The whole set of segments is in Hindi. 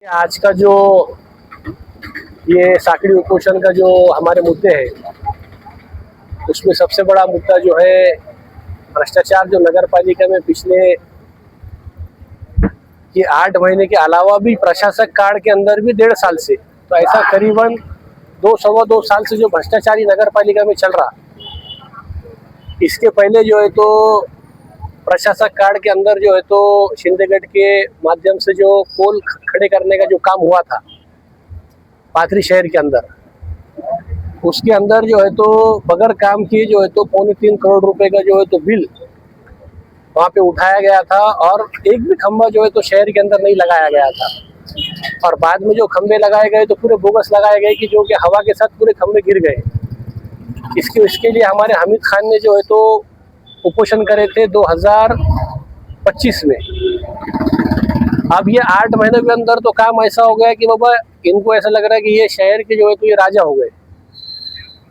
आज का जो ये साकड़ी उपोषण का जो हमारे मुद्दे हैं, उसमें सबसे बड़ा मुद्दा जो है भ्रष्टाचार, जो नगर पालिका में पिछले ये 8 महीने के अलावा भी प्रशासक काल के अंदर भी 1.5 साल से, तो ऐसा करीबन 2 साल से जो भ्रष्टाचारी नगर पालिका में चल रहा। इसके पहले जो है तो प्रशासक काल के अंदर जो है तो शिंदेगढ़ के माध्यम से जो पोल खड़े करने का जो काम हुआ था पाथरी शहर के अंदर, उसके अंदर जो है तो बगैर काम किए जो है तो 3.25 करोड़ रुपए का जो है तो बिल वहाँ पे उठाया गया था, और एक भी खंभा जो है तो शहर के अंदर नहीं लगाया गया था। और बाद में जो खंभे लगाए गए तो पूरे बोगस लगाए गए कि जो कि हवा के साथ पूरे खंभे गिर गए। इसके लिए हमारे हामिद खान ने जो है तो उपोषण करे थे 2025 में। अब ये 8 महीने के अंदर तो काम ऐसा हो गया कि बाबा इनको ऐसा लग रहा है कि ये शहर के जो है तो ये राजा हो गए।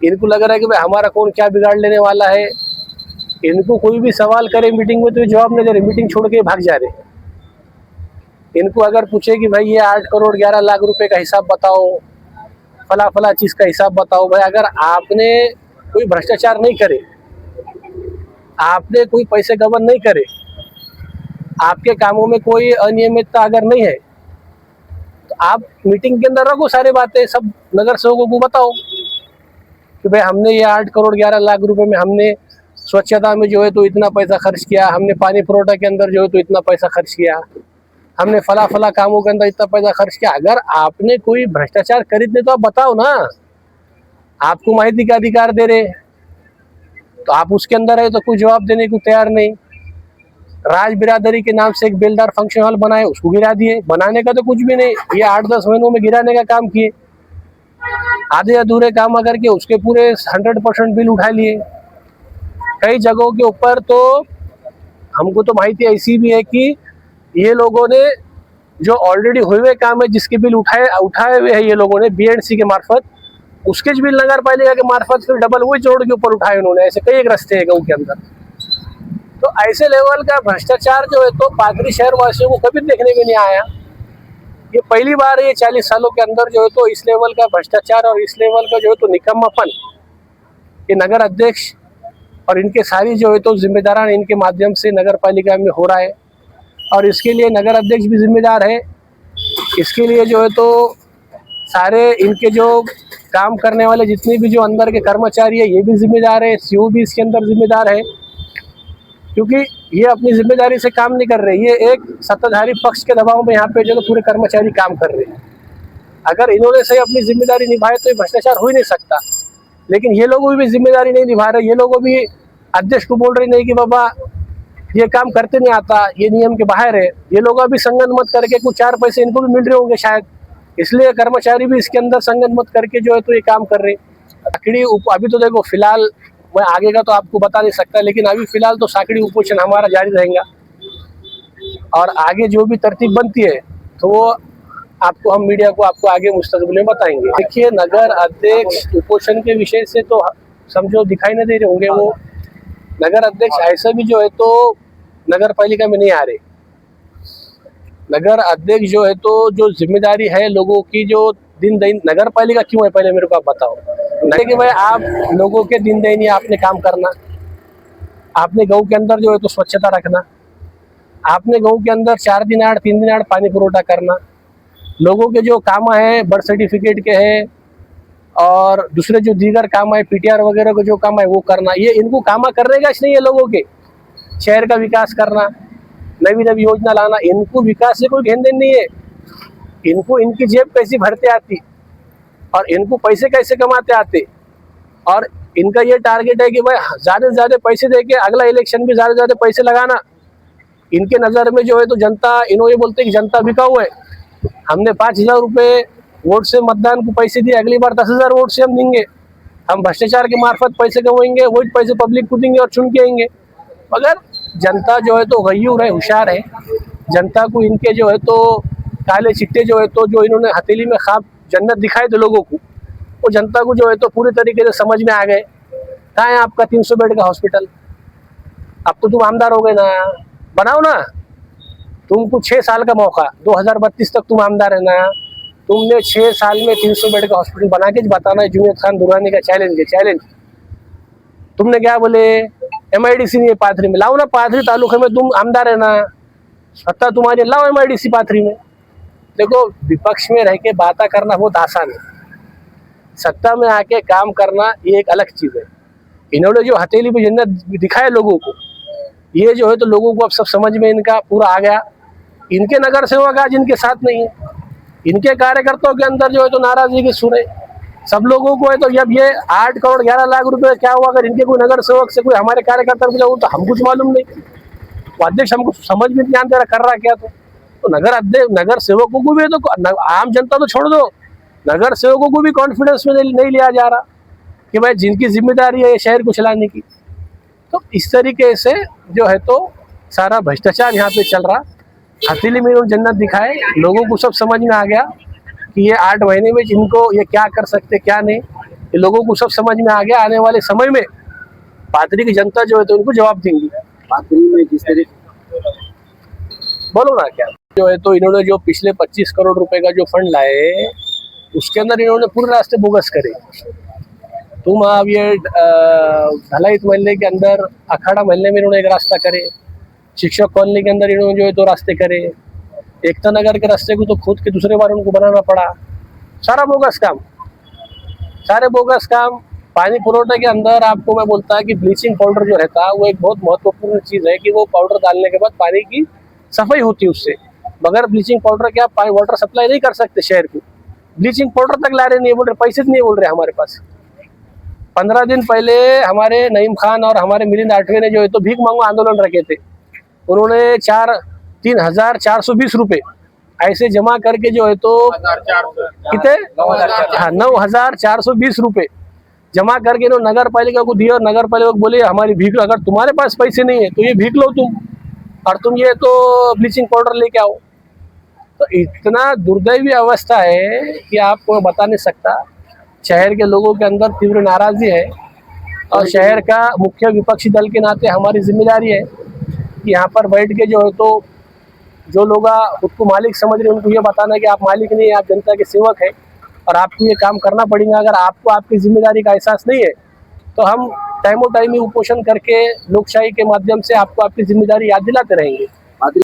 इनको लग रहा है कि भाई हमारा कौन क्या बिगाड़ लेने वाला है। इनको कोई भी सवाल करे मीटिंग में तो ये जवाब नहीं दे रहे, मीटिंग छोड़ के भाग जा रहे। इनको अगर पूछे कि भाई ये 8 करोड़ 11 लाख रुपए का हिसाब बताओ, फला चीज का हिसाब बताओ। भाई अगर आपने कोई भ्रष्टाचार नहीं करे, आपने कोई पैसे गबन नहीं करे, आपके कामों में कोई अनियमितता अगर नहीं है, तो आप मीटिंग के अंदर रखो सारी बातें, सब नगर सेवकों को बताओ कि भाई हमने ये 8 करोड़ 11 लाख रुपए में हमने स्वच्छता में जो है तो इतना पैसा खर्च किया, हमने पानी पुरोठा के अंदर जो है तो इतना पैसा खर्च किया, हमने फला कामों के अंदर इतना पैसा खर्च किया। अगर आपने कोई भ्रष्टाचार खरीदने तो आप बताओ ना, आपको माहिती का अधिकार दे रहे, तो आप उसके अंदर है तो कोई जवाब देने को तैयार नहीं। राज बिरादरी के नाम से एक बेलदार फंक्शन हॉल बनाए, उसको गिरा दिए। बनाने का तो कुछ भी नहीं, ये 8-10 महीनों में गिराने का काम किए। आधे अधूरे काम करके उसके पूरे 100% बिल उठा लिए। कई जगहों के ऊपर तो हमको तो माहिती ऐसी भी है कि ये लोगों ने जो ऑलरेडी हुए हुए काम है, जिसके बिल उठाए हुए हैं ये लोगों ने बीएंडसी के मार्फत, उसके बिल नगर पालिका के मार्फत फिर डबल वही जोड़ के ऊपर उठाए उन्होंने। ऐसे कई एक रास्ते हैं गाँव के अंदर। तो ऐसे लेवल का भ्रष्टाचार जो है तो पाथरी शहर वासियों को कभी देखने में नहीं आया। ये पहली बार है ये 40 सालों के अंदर जो है तो इस लेवल का भ्रष्टाचार और इस लेवल का जो है तो निकम्मापन ये नगर अध्यक्ष और इनके सारी जो है तो जिम्मेदारान इनके माध्यम से नगर पालिका में हो रहा है। और इसके लिए नगर अध्यक्ष भी जिम्मेदार है। इसके लिए जो है तो सारे इनके जो काम करने वाले जितने भी जो अंदर के कर्मचारी है ये भी जिम्मेदार है, सीओ भी इसके अंदर जिम्मेदार है, क्योंकि ये अपनी जिम्मेदारी से काम नहीं कर रहे। ये एक सत्ताधारी पक्ष के दबाव में यहाँ पे जो पूरे कर्मचारी काम कर रहे हैं। अगर इन्होंने सही अपनी जिम्मेदारी निभाए तो ये भ्रष्टाचार हो ही नहीं सकता। लेकिन ये लोगों भी जिम्मेदारी नहीं निभा रहे। ये लोगों भी अध्यक्ष को बोल रहे नहीं कि बाबा ये काम करते नहीं आता, ये नियम के बाहर है। ये लोग अभी संगत मत करके कुछ 4 पैसे इनको भी मिल रहे होंगे शायद, इसलिए कर्मचारी भी इसके अंदर संगत मत करके जो है तो ये काम कर रहे। साकड़ी अभी तो देखो फिलहाल मैं आगे का तो आपको बता नहीं सकता, लेकिन अभी फिलहाल तो साकड़ी उपोषण हमारा जारी रहेगा। और आगे जो भी तरतीब बनती है तो वो आपको हम मीडिया को आपको आगे मुस्तकबिल में बताएंगे। देखिए, नगर अध्यक्ष उपोषण के विषय से तो समझो दिखाई नहीं दे रहे होंगे। वो नगर अध्यक्ष ऐसा भी जो है तो नगर पालिका में नहीं आ रहे। नगर अध्यक्ष जो है तो जो जिम्मेदारी है लोगों की, जो दिन नगर पालिका क्यों है पहले मेरे को आप बताओ। नहीं कि भाई आप लोगों के दिन दैनिक आपने काम करना, आपने गाँव के अंदर जो है तो स्वच्छता रखना, आपने गाँव के अंदर 4 दिन 8 3 दिन 8 पानी पुरोठा करना, लोगों के जो काम है बर्थ सर्टिफिकेट के है और दूसरे जो दीगर काम है पीटीआर वगैरह को जो काम है वो करना। ये इनको काम करने का नहीं है। लोगों के शहर का विकास करना, नई योजना लाना, इनको विकास से कोई लेन देन नहीं है। इनको इनकी जेब कैसी भरते आती और इनको पैसे कैसे कमाते आते, और इनका ये टारगेट है कि भाई ज़्यादा से ज़्यादा पैसे देके अगला इलेक्शन भी ज़्यादा से ज़्यादा पैसे लगाना। इनके नज़र में जो है तो जनता, इन्होंने बोलते कि जनता बिकाऊ है। हमने 5,000 रुपये वोट से मतदान को पैसे दिए, अगली बार 10,000 वोट से हम देंगे। हम भ्रष्टाचार के मार्फत पैसे कमाएंगे, वही पैसे पब्लिक को देंगे और चुन के आएंगे। मगर जनता जो है तो गयूर है, होशियार है। जनता को इनके जो है तो काले चिट्टे जो है तो जो इन्होंने हथेली में ख्वाब जन्नत दिखाए थे लोगों को, वो जनता को जो है तो पूरी तरीके से समझ में आ गए। कहाँ है आपका 300 बेड का हॉस्पिटल? अब तो तुम आमदार हो गए ना, बनाओ ना। तुमको 6 साल का मौका, 2032 तक तुम आमदार है ना, तुमने 6 साल में 300 बेड का हॉस्पिटल बना के बताना है। जुनेद खान दुरानी का चैलेंज है, चैलेंज। तुमने क्या बोले, MIDC नहीं है पाथरी में, लाओ ना, पाथरी तालुके में तुम आमदार है ना, सत्ता तुम्हारी, लाओ MIDC पाथरी में। देखो, विपक्ष में रह के बातें करना बहुत आसान है, सत्ता में आके काम करना ये एक अलग चीज है। इन्होंने जो हथेली पे जन्नत दिखाया लोगों को, ये जो है तो लोगों को अब सब समझ में इनका पूरा आ गया। इनके नगर सेवक आज इनके साथ नहीं है, इनके कार्यकर्ताओं के अंदर जो है तो नाराजगी की सुर है। सब लोगों को है तो जब ये 8 करोड़ 11 लाख रुपए क्या हुआ, अगर इनके कोई नगर सेवक से कोई हमारे कार्यकर्ता को तो हम कुछ मालूम नहीं, वो अध्यक्ष हमको समझ में नहीं आता कर रहा क्या। तो नगर अध्यक्ष, नगर सेवकों को भी तो, आम जनता तो छोड़ दो, नगर सेवकों को भी कॉन्फिडेंस में नहीं लिया जा रहा कि भाई जिनकी जिम्मेदारी है शहर को चलाने की। तो इस तरीके से जो है तो सारा भ्रष्टाचार यहाँ पे चल रहा। हथेली में उन्होंने जन्नत दिखाए, लोगों को सब समझ में आ गया कि ये 8 महीने में इनको ये क्या कर सकते क्या नहीं, ये लोगों को सब समझ में आ गया। आने वाले समय में पाथरी की जनता जो है तो उनको जवाब देंगी। पाथरी में जिस तरह बोलो ना क्या जो है तो इन्होंने जो पिछले 25 करोड़ रुपए का जो फंड लाए, उसके अंदर इन्होंने पूरे रास्ते बोगस करे। तुम अब ये ढलाई मोहल्ले के अंदर, अखाड़ा मोहल्ले में इन्होंने एक रास्ता करे, शिक्षक कॉलोनी के अंदर इन्होंने जो है तो रास्ते करे, एकता नगर के रास्ते को तो खुद के दूसरे बार उनको बनाना पड़ा। सारा बोगस काम, सारे बोगस काम। पानी पुरोठे के अंदर आपको मैं बोलता है कि ब्लीचिंग पाउडर जो रहता है वो एक बहुत महत्वपूर्ण चीज़ है कि वो पाउडर डालने के बाद पानी की सफाई होती है उससे। बगैर ब्लीचिंग पाउडर के आप पानी वाटर सप्लाई नहीं कर सकते शहर को। ब्लीचिंग पाउडर तक ला रहे नहीं बोल रहे, पैसे नहीं बोल रहे हमारे पास। 15 दिन पहले हमारे नईम खान और हमारे मिलिंद आठवे ने जो है तो भीख मांगो आंदोलन रखे थे। उन्होंने 3,420 रुपये ऐसे जमा करके जो है तो कितने 9,420 रुपये जमा करके इन्होंने नगर पालिका को दिए और नगर पालिका को बोले हमारी भीख, अगर तुम्हारे पास पैसे नहीं है तो ये भीख लो तुम, और तुम ये तो ब्लीचिंग पाउडर लेके आओ। तो इतना दुर्दैवी अवस्था है कि आपको बता नहीं सकता। शहर के लोगों के अंदर तीव्र नाराजगी है और शहर का मुख्य विपक्षी दल के नाते हमारी जिम्मेदारी है कि यहाँ पर बैठ के जो है तो जो लोग खुद को मालिक समझ रहे हैं उनको ये बताना है कि आप मालिक नहीं है, आप जनता के सेवक हैं और आपको ये काम करना पड़ेगा। अगर आपको आपकी जिम्मेदारी का एहसास नहीं है तो हम टाइमों टाइम ही उपोषण करके लोकशाही के माध्यम से आपको आपकी जिम्मेदारी याद दिलाते रहेंगे।